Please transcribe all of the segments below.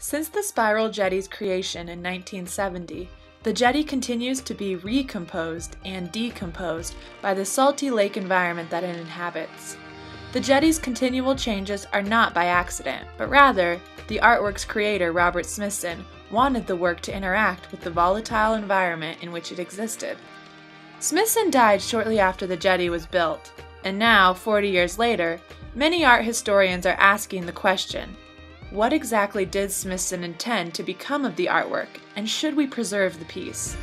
Since the spiral jetty's creation in 1970, the jetty continues to be recomposed and decomposed by the salty lake environment that it inhabits. The jetty's continual changes are not by accident, but rather, the artwork's creator, Robert Smithson, wanted the work to interact with the volatile environment in which it existed. Smithson died shortly after the jetty was built, and now, 40 years later, many art historians are asking the question, what exactly did Smithson intend to become of the artwork, and should we preserve the piece?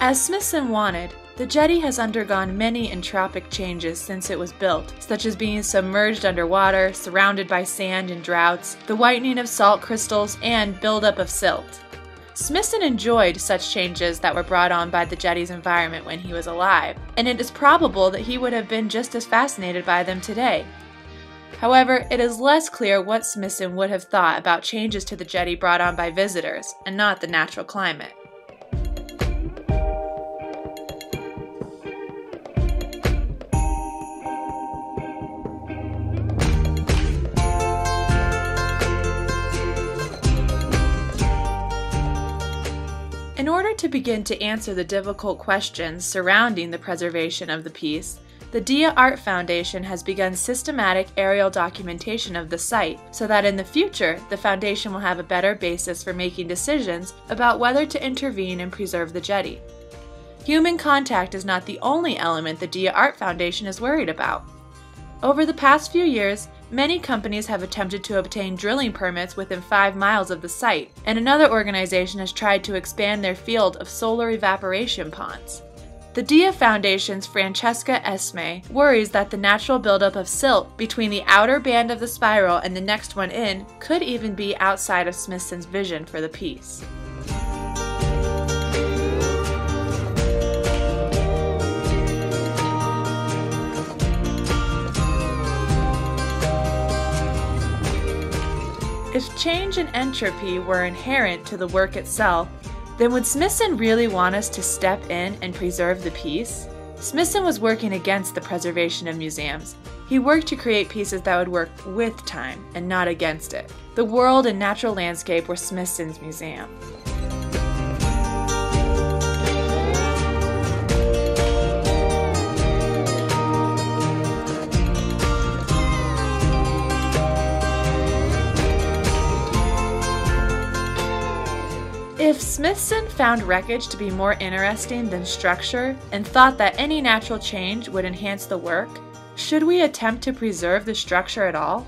As Smithson wanted, the jetty has undergone many entropic changes since it was built, such as being submerged underwater, surrounded by sand and droughts, the whitening of salt crystals, and buildup of silt. Smithson enjoyed such changes that were brought on by the jetty's environment when he was alive, and it is probable that he would have been just as fascinated by them today. However, it is less clear what Smithson would have thought about changes to the jetty brought on by visitors, and not the natural climate. In order to begin to answer the difficult questions surrounding the preservation of the piece, the Dia Art Foundation has begun systematic aerial documentation of the site so that in the future the foundation will have a better basis for making decisions about whether to intervene and preserve the jetty. Human contact is not the only element the Dia Art Foundation is worried about. Over the past few years, many companies have attempted to obtain drilling permits within 5 miles of the site, and another organization has tried to expand their field of solar evaporation ponds. The Dia Foundation's Francesca Esme worries that the natural buildup of silt between the outer band of the spiral and the next one in could even be outside of Smithson's vision for the piece. If change and entropy were inherent to the work itself, then would Smithson really want us to step in and preserve the piece? Smithson was working against the preservation of museums. He worked to create pieces that would work with time and not against it. The world and natural landscape were Smithson's museum. If Smithson found wreckage to be more interesting than structure and thought that any natural change would enhance the work, should we attempt to preserve the structure at all?